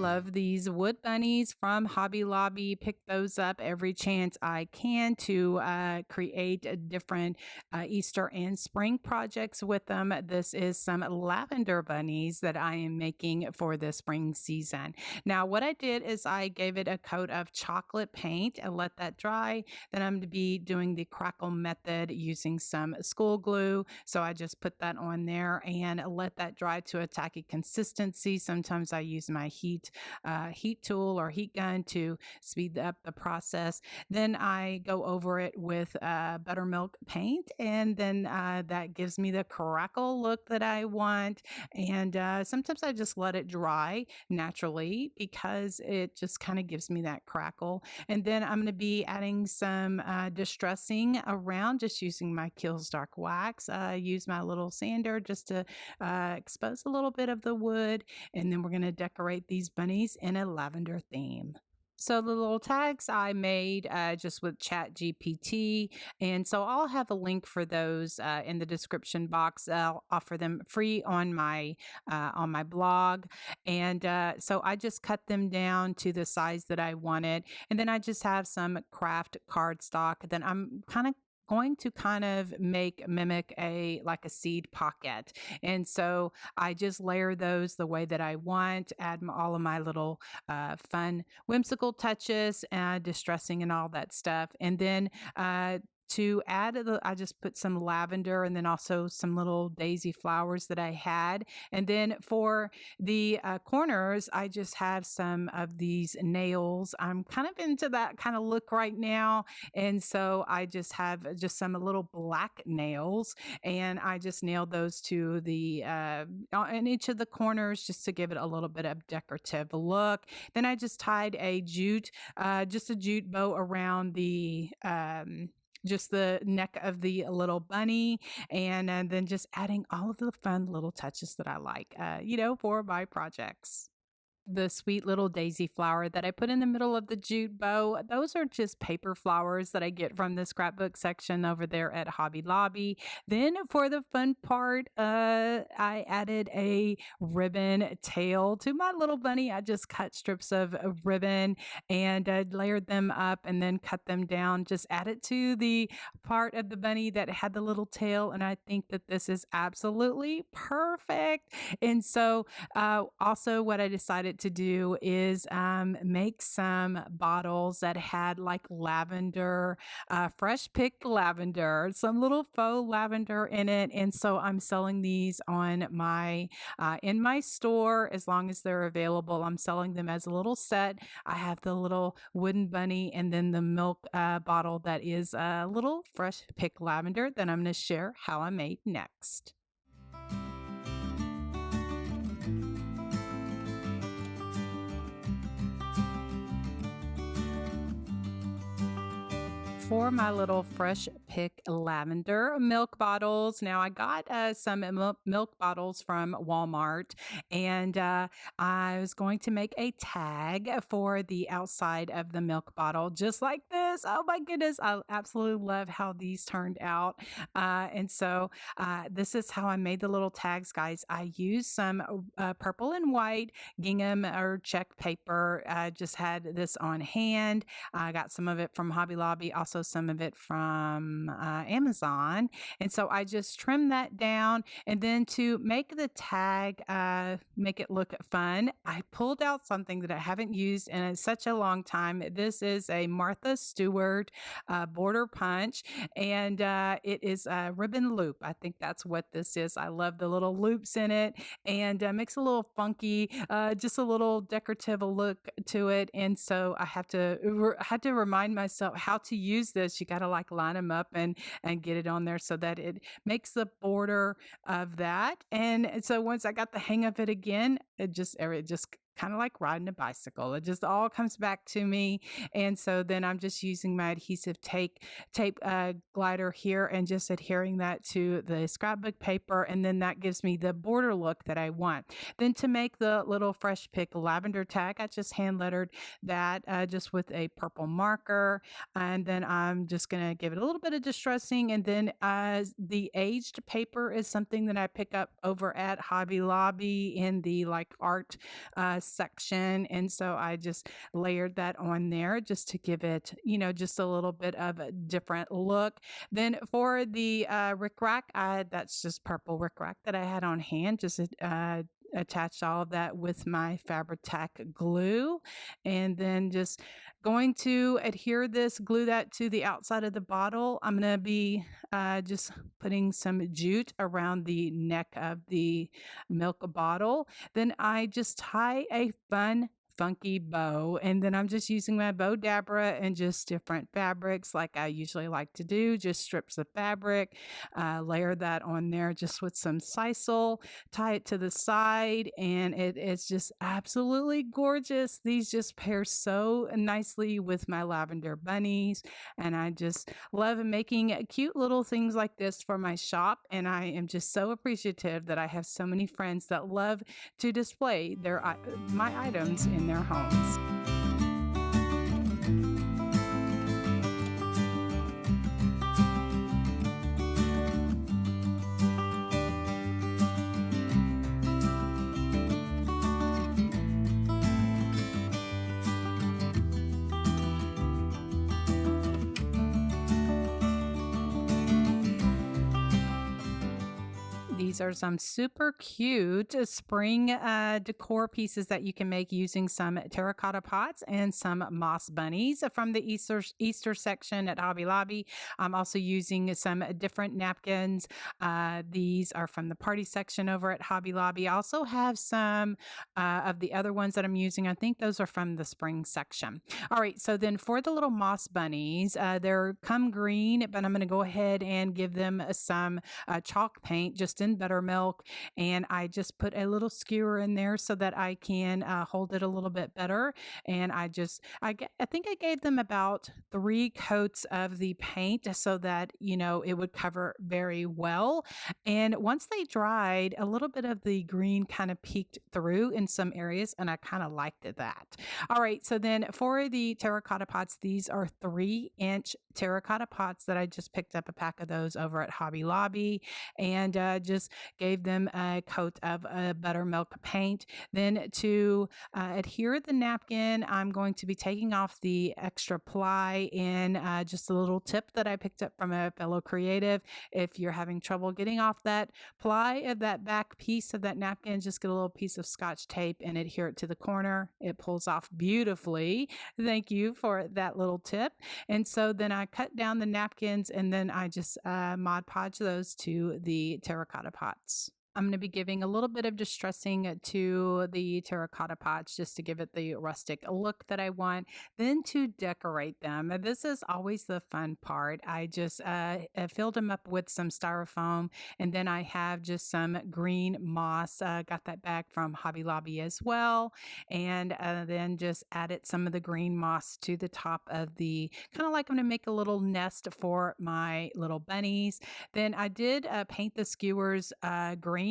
love these wood bunnies from Hobby Lobby. Pick those up every chance I can to create a different Easter and spring projects with them. This is some lavender bunnies that I am making for the spring season. Now, what I did is I gave it a coat of chocolate paint and let that dry. Then I'm going to be doing the crackle method using some school glue. So I just put that on there and let that dry to a tacky consistency. Sometimes I use my heat tool or heat gun to speed up the process. Then I go over it with buttermilk paint, and then that gives me the crackle look that I want. And sometimes I just let it dry naturally because it just kind of gives me that crackle. And then I'm going to be adding some distressing around, just using my Kills Dark wax. Use my little sander just to expose a little bit of the wood. And then we're going to decorate these bunnies in a lavender theme. So the little tags I made just with Chat GPT, and so I'll have a link for those in the description box. I'll offer them free on my blog, and so I just cut them down to the size that I wanted, and then I just have some craft cardstock. Then I'm going to mimic a like a seed pocket, and so I just layer those the way that I want, add all of my little fun whimsical touches, distressing and all that stuff, and then to add I just put some lavender and then also some little daisy flowers that I had. And then for the corners, I just have some of these nails. I'm kind of into that kind of look right now. And so I just have just some little black nails, and I just nailed those to the in each of the corners just to give it a little bit of decorative look. Then I just tied a just a jute bow around the just the neck of the little bunny, and then just adding all of the fun little touches that I like, for my projects. The sweet little daisy flower that I put in the middle of the jute bow, those are just paper flowers that I get from the scrapbook section over there at Hobby Lobby. Then for the fun part, I added a ribbon tail to my little bunny. I just cut strips of ribbon and layered them up and then cut them down. Just add it to the part of the bunny that had the little tail, and I think that this is absolutely perfect. And so also what I decided to do is make some bottles that had like lavender, fresh picked lavender, some little faux lavender in it. And so I'm selling these on my in my store as long as they're available. I'm selling them as a little set. I have the little wooden bunny and then the milk bottle that is a little fresh picked lavender that I'm going to share how I made next. For my little fresh pick lavender milk bottles. Now I got some milk bottles from Walmart, and I was going to make a tag for the outside of the milk bottle just like this. Oh my goodness, I absolutely love how these turned out. And so this is how I made the little tags, guys. I used some purple and white gingham or check paper. I just had this on hand. I got some of it from Hobby Lobby, also some of it from Amazon. And so I just trimmed that down. And then to make the tag, make it look fun, I pulled out something that I haven't used in such a long time. This is a Martha Stewart border punch, and it is a ribbon loop. I think that's what this is. I love the little loops in it, and makes a little funky, just a little decorative look to it. And so I had to remind myself how to use this. You got to like line them up and get it on there so that it makes the border of that. And so once I got the hang of it again, it just kind of like riding a bicycle. It just all comes back to me. And so then I'm just using my adhesive tape glider here and just adhering that to the scrapbook paper. And then that gives me the border look that I want. Then to make the little fresh pick lavender tag, I just hand lettered that just with a purple marker. And then I'm just going to give it a little bit of distressing. And then the aged paper is something that I pick up over at Hobby Lobby in the like art section. And so I just layered that on there just to give it, just a little bit of a different look. Then for the rickrack, that's just purple rickrack that I had on hand, just attached all of that with my Fabri-Tac glue, and then just going to adhere this, glue that to the outside of the bottle. I'm going to be just putting some jute around the neck of the milk bottle. Then I just tie a fun funky bow, and then I'm just using my bow dabra and just different fabrics like I usually like to do, just strips of fabric, layer that on there just with some sisal, tie it to the side, and it is just absolutely gorgeous. These just pair so nicely with my lavender bunnies, and I just love making cute little things like this for my shop, and I am just so appreciative that I have so many friends that love to display my items in their homes. These are some super cute spring decor pieces that you can make using some terracotta pots and some moss bunnies from the Easter section at Hobby Lobby. I'm also using some different napkins. These are from the party section over at Hobby Lobby. I also have some of the other ones that I'm using. I think those are from the spring section. All right, so then for the little moss bunnies, they're come green, but I'm going to go ahead and give them some chalk paint just in buttermilk, and I just put a little skewer in there so that I can hold it a little bit better. And I think I gave them about 3 coats of the paint so that it would cover very well. And once they dried, a little bit of the green kind of peeked through in some areas, and I kind of liked that. All right, so then for the terracotta pots, these are 3-inch terracotta pots that I just picked up a pack of those over at Hobby Lobby, and just gave them a coat of buttermilk paint. Then to adhere the napkin, I'm going to be taking off the extra ply in just a little tip that I picked up from a fellow creative. If you're having trouble getting off that ply of that back piece of that napkin, just get a little piece of Scotch tape and adhere it to the corner. It pulls off beautifully. Thank you for that little tip. And so then I cut down the napkins, and then I just Mod Podge those to the terracotta pots. I'm going to be giving a little bit of distressing to the terracotta pots just to give it the rustic look that I want, then to decorate them. This is always the fun part. I just filled them up with some styrofoam, and then I have just some green moss. Got that bag from Hobby Lobby as well, and then just added some of the green moss to the top of the, kind of like I'm going to make a little nest for my little bunnies. Then I did paint the skewers green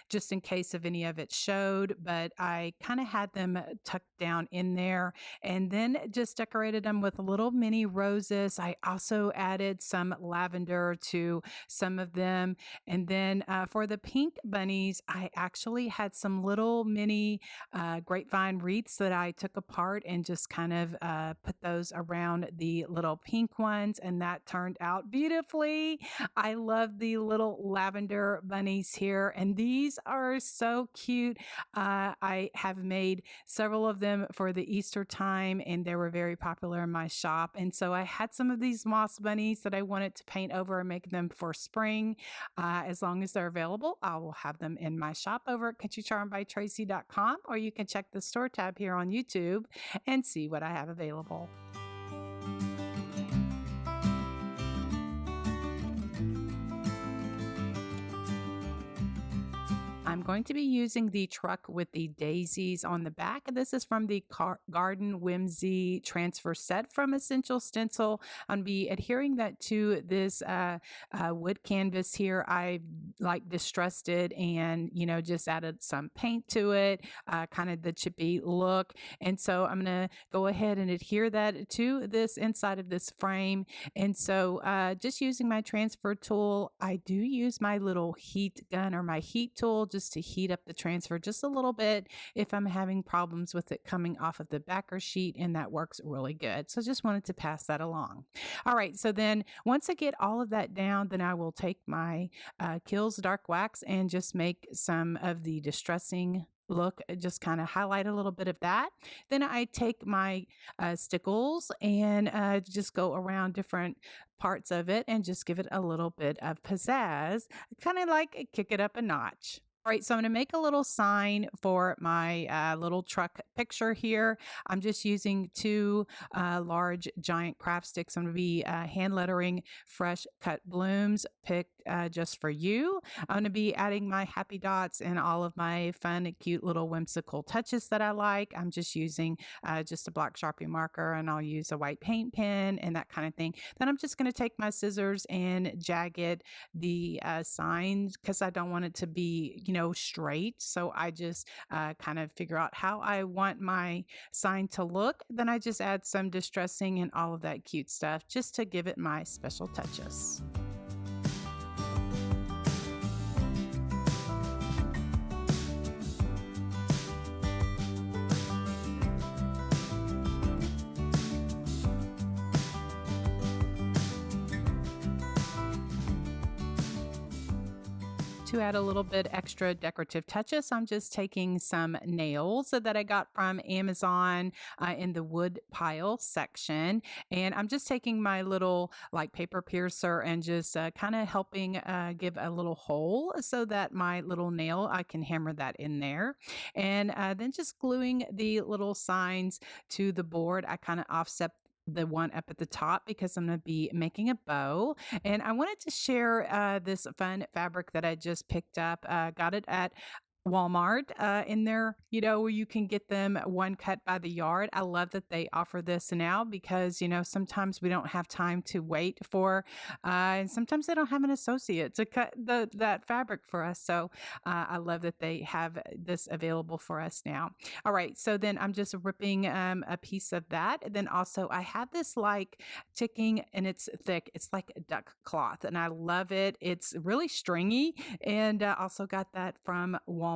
just in case if any of it showed, but I kind of had them tucked down in there, and then just decorated them with little mini roses. I also added some lavender to some of them, and then for the pink bunnies, I actually had some little mini grapevine wreaths that I took apart and just kind of put those around the little pink ones, and that turned out beautifully. I love the little lavender bunnies here, and these are so cute. I have made several of them for the Easter time, and they were very popular in my shop. And so I had some of these moss bunnies that I wanted to paint over and make them for spring. As long as they're available, I will have them in my shop over at countrycharmbytracy.com, or you can check the store tab here on YouTube and see what I have available. I'm going to be using the truck with the daisies on the back. This is from the Garden Whimsy transfer set from Essential Stencil. I'm going to be adhering that to this wood canvas here. I distressed it and, just added some paint to it, kind of the chippy look. And so I'm going to go ahead and adhere that to this inside of this frame. And so just using my transfer tool, I do use my little heat gun or my heat tool just just to heat up the transfer just a little bit if I'm having problems with it coming off of the backer sheet, and that works really good. So just wanted to pass that along. All right, so then once I get all of that down, then I will take my Kills Dark Wax and just make some of the distressing look, just kind of highlight a little bit of that. Then I take my stickles and just go around different parts of it and just give it a little bit of pizzazz, kind of like kick it up a notch. All right, so I'm going to make a little sign for my little truck picture here. I'm just using two large giant craft sticks. I'm going to be hand lettering fresh cut blooms picked just for you. I'm going to be adding my happy dots and all of my fun, cute little whimsical touches that I like. I'm just using just a black Sharpie marker, and I'll use a white paint pen and that kind of thing. Then I'm just going to take my scissors and jagged the signs because I don't want it to be, straight. So I just kind of figure out how I want my sign to look. Then I just add some distressing and all of that cute stuff just to give it my special touches. To add a little bit extra decorative touches, I'm just taking some nails that I got from Amazon in the wood pile section, and I'm just taking my little like paper piercer and just kind of helping give a little hole so that my little nail, I can hammer that in there, and then just gluing the little signs to the board. I kind of offset the one up at the top because I'm going to be making a bow. And I wanted to share this fun fabric that I just picked up. Got it at Walmart in there, where you can get them one cut by the yard. I love that they offer this now because, sometimes we don't have time to wait for, and sometimes they don't have an associate to cut that fabric for us. So I love that they have this available for us now. All right, so then I'm just ripping a piece of that. And then also I have this like ticking, and it's thick. It's like duck cloth, and I love it. It's really stringy, and also got that from Walmart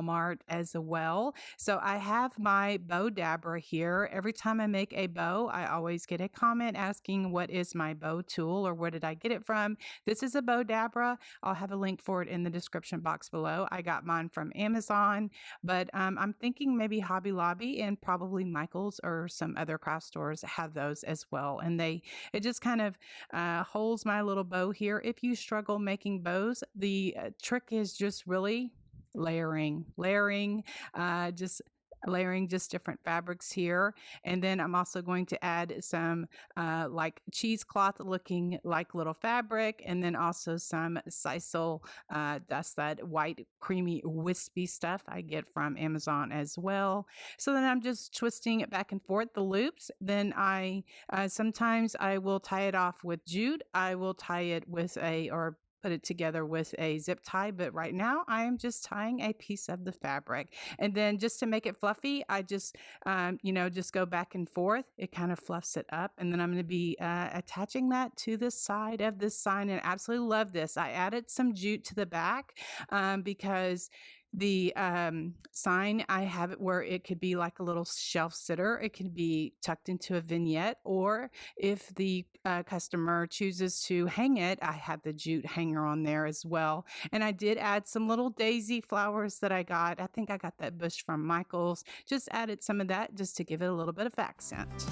as well. So I have my bow dabber here. Every time I make a bow, I always get a comment asking what is my bow tool or where did I get it from. This is a bow dabber. I'll have a link for it in the description box below. I got mine from Amazon, but I'm thinking maybe Hobby Lobby and probably Michael's or some other craft stores have those as well. And it just kind of holds my little bow here. If you struggle making bows, the trick is just really layering, just layering just different fabrics here. And then I'm also going to add some like cheesecloth looking like little fabric, and then also some sisal, that's that white creamy wispy stuff I get from Amazon as well. So then I'm just twisting it back and forth, the loops. Then I sometimes I will tie it off with jute. I will tie it with or put it together with a zip tie, but right now I am just tying a piece of the fabric. And then just to make it fluffy, I just just go back and forth. It kind of fluffs it up, and then I'm going to be attaching that to the side of this sign, and absolutely love this. I added some jute to the back because the sign, I have it where it could be like a little shelf sitter. It can be tucked into a vignette, or if the customer chooses to hang it, I have the jute hanger on there as well. And I did add some little daisy flowers that I got. I think I got that bush from Michael's. Just added some of that just to give it a little bit of accent.